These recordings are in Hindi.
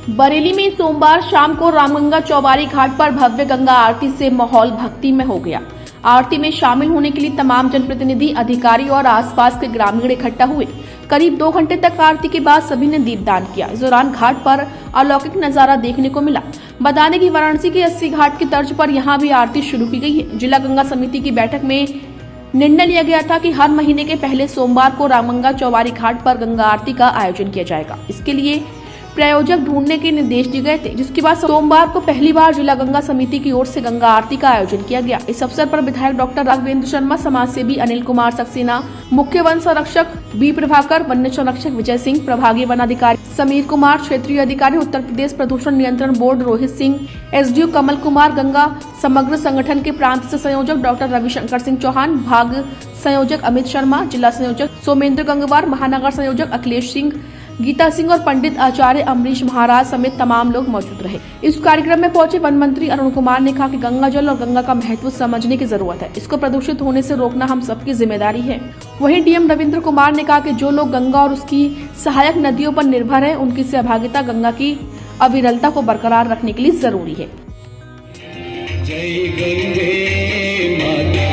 बरेली में सोमवार शाम को रामगंगा चौबारी घाट पर भव्य गंगा आरती से माहौल भक्ति में हो गया। आरती में शामिल होने के लिए तमाम जनप्रतिनिधि, अधिकारी और आसपास के ग्रामीण इकट्ठा हुए। करीब 2 घंटे तक आरती के बाद सभी ने दीपदान किया। इस दौरान घाट पर अलौकिक नजारा देखने को मिला। बता दें कि वाराणसी के 80 घाट की तर्ज पर यहां भी आरती शुरू की गई है। जिला गंगा समिति की बैठक में निर्णय लिया गया था कि हर महीने के पहले सोमवार को रामगंगा चौबारी घाट पर गंगा आरती का आयोजन किया जाएगा। इसके लिए प्रायोजक ढूंढने के निर्देश दिए गए थे, जिसके बाद सोमवार को पहली बार जिला गंगा समिति की ओर से गंगा आरती का आयोजन किया गया। इस अवसर पर विधायक डॉक्टर राघवेंद्र शर्मा, समाजसेवी अनिल कुमार सक्सेना, मुख्य वन संरक्षक बी प्रभाकर, वन्य संरक्षक विजय सिंह, प्रभागीय वन अधिकारी समीर कुमार, क्षेत्रीय अधिकारी उत्तर प्रदेश प्रदूषण नियंत्रण बोर्ड रोहित सिंह, एसडीओ कमल कुमार, गंगा समग्र संगठन के प्रांत से संयोजक डॉक्टर रविशंकर सिंह चौहान, भाग संयोजक अमित शर्मा, जिला संयोजक सोमेंद्र गंगवार, महानगर संयोजक अखिलेश सिंह, गीता सिंह और पंडित आचार्य अमरीश महाराज समेत तमाम लोग मौजूद रहे। इस कार्यक्रम में पहुंचे वन मंत्री अरुण कुमार ने कहा कि गंगा जल और गंगा का महत्व समझने की जरूरत है। इसको प्रदूषित होने से रोकना हम सबकी जिम्मेदारी है। वहीं डीएम रविंद्र कुमार ने कहा कि जो लोग गंगा और उसकी सहायक नदियों पर निर्भर हैं, उनकी सहभागिता गंगा की अविरलता को बरकरार रखने के लिए जरूरी है। जय गंगे माता।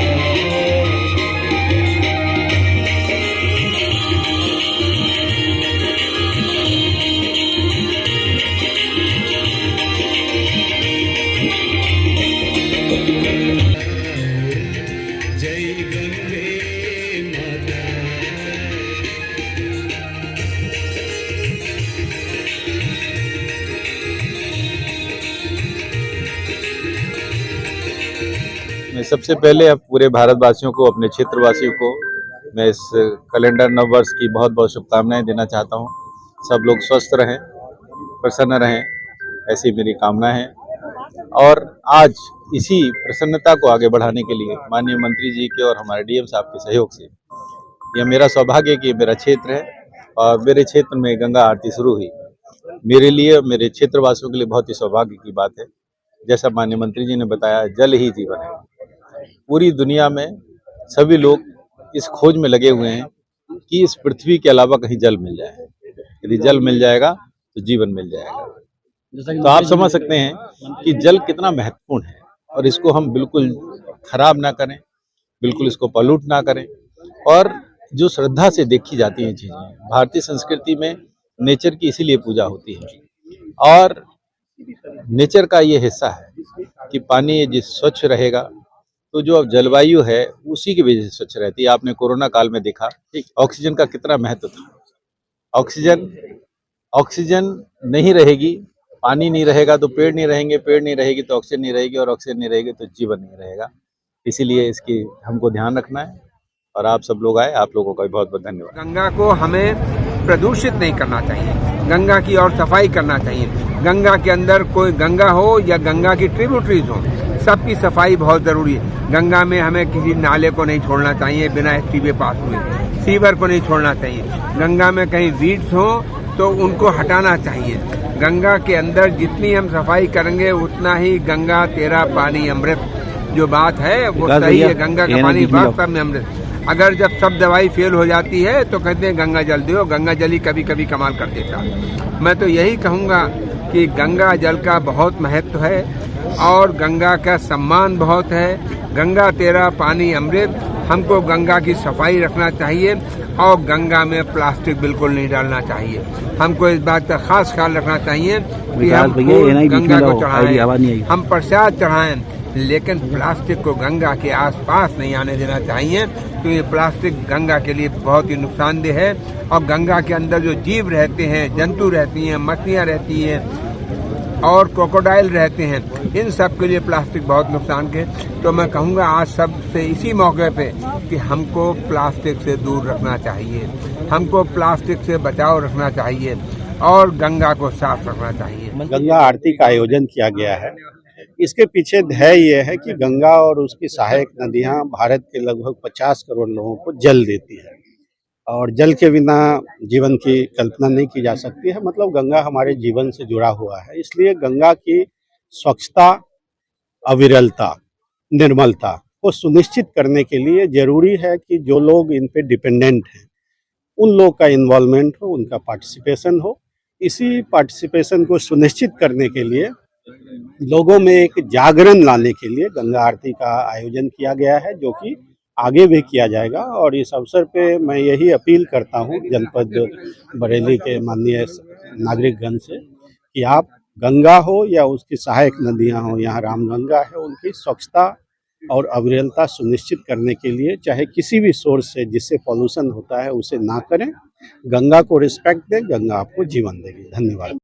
मैं सबसे पहले अब पूरे भारतवासियों को, अपने क्षेत्रवासियों को मैं इस कैलेंडर नव वर्ष की बहुत बहुत शुभकामनाएं देना चाहता हूं। सब लोग स्वस्थ रहें, प्रसन्न रहें, ऐसी मेरी कामना है। और आज इसी प्रसन्नता को आगे बढ़ाने के लिए माननीय मंत्री जी के और हमारे डीएम साहब के सहयोग से यह मेरा सौभाग्य कि मेरा क्षेत्र है और मेरे क्षेत्र में गंगा आरती शुरू हुई। मेरे लिए, मेरे क्षेत्रवासियों के लिए बहुत ही सौभाग्य की बात है। जैसा माननीय मंत्री जी ने बताया, जल ही जीवन है। पूरी दुनिया में सभी लोग इस खोज में लगे हुए हैं कि इस पृथ्वी के अलावा कहीं जल मिल जाए। यदि जल मिल जाएगा तो जीवन मिल जाएगा। तो आप समझ सकते हैं कि जल कितना महत्वपूर्ण है और इसको हम बिल्कुल खराब ना करें, बिल्कुल इसको पॉल्यूट ना करें। और जो श्रद्धा से देखी जाती हैं चीज़ें, भारतीय संस्कृति में नेचर की इसीलिए पूजा होती है और नेचर का ये हिस्सा है कि पानी जिस स्वच्छ रहेगा तो जो अब जलवायु है उसी की वजह से स्वच्छ रहती है। आपने कोरोना काल में देखा ऑक्सीजन का कितना महत्व था। ऑक्सीजन नहीं रहेगी, पानी नहीं रहेगा तो पेड़ नहीं रहेंगे, पेड़ नहीं रहेगी तो ऑक्सीजन नहीं रहेगी और ऑक्सीजन नहीं रहेगी तो जीवन नहीं रहेगा। इसीलिए इसकी हमको ध्यान रखना है और आप सब लोग आए, आप लोगों का भी बहुत बहुत धन्यवाद। गंगा को हमें प्रदूषित नहीं करना चाहिए, गंगा की और सफाई करना चाहिए। गंगा के अंदर कोई गंगा हो या गंगा की ट्रिब्यूटरीज हो, सबकी सफाई बहुत जरूरी है। गंगा में हमें किसी नाले को नहीं छोड़ना चाहिए बिना एसटीबी पास हुए, सीवर को नहीं छोड़ना चाहिए। गंगा में कहीं वीड्स हो तो उनको हटाना चाहिए। गंगा के अंदर जितनी हम सफाई करेंगे उतना ही गंगा तेरा पानी अमृत, जो बात है वो सही है। गंगा का पानी वास्तव में अमृत। अगर जब सब दवाई फेल हो जाती है तो कहते हैं गंगा जल दो, गंगा जल ही कभी कभी कमाल कर देता। मैं तो यही कहूँगा कि गंगा जल का बहुत महत्व है और गंगा का सम्मान बहुत है। गंगा तेरा पानी अमृत। हमको गंगा की सफाई रखना चाहिए और गंगा में प्लास्टिक बिल्कुल नहीं डालना चाहिए। हमको इस बात का खास ख्याल रखना चाहिए कि हम गंगा को चढ़ाएं, हम प्रसाद चढ़ाएं, लेकिन प्लास्टिक को गंगा के आसपास नहीं आने देना चाहिए। तो ये प्लास्टिक गंगा के लिए बहुत ही नुकसानदेह है और गंगा के अंदर जो जीव रहते हैं, जंतु रहती हैं, मछलियाँ रहती हैं और क्रोकोडाइल रहते हैं, इन सब के लिए प्लास्टिक बहुत नुकसान के। तो मैं कहूँगा आज सबसे इसी मौके पे कि हमको प्लास्टिक से दूर रखना चाहिए, हमको प्लास्टिक से बचाव रखना चाहिए और गंगा को साफ रखना चाहिए। गंगा आरती का आयोजन किया गया है। इसके पीछे ध्येय ये है कि गंगा और उसकी सहायक नदियां भारत के लगभग 50 करोड़ लोगों को जल देती है और जल के बिना जीवन की कल्पना नहीं की जा सकती है। मतलब गंगा हमारे जीवन से जुड़ा हुआ है। इसलिए गंगा की स्वच्छता, अविरलता, निर्मलता को सुनिश्चित करने के लिए जरूरी है कि जो लोग इन पे डिपेंडेंट हैं उन लोग का इन्वॉल्वमेंट हो, उनका पार्टिसिपेशन हो। इसी पार्टिसिपेशन को सुनिश्चित करने के लिए लोगों में एक जागरण लाने के लिए गंगा आरती का आयोजन किया गया है, जो कि आगे भी किया जाएगा। और इस अवसर पे मैं यही अपील करता हूँ जनपद बरेली के माननीय नागरिकगण से कि आप गंगा हो या उसकी सहायक नदियाँ हो, यहाँ रामगंगा है, उनकी स्वच्छता और अविरलता सुनिश्चित करने के लिए चाहे किसी भी सोर्स से जिससे पॉल्यूशन होता है उसे ना करें। गंगा को रिस्पेक्ट दें, गंगा आपको जीवन देगी। धन्यवाद।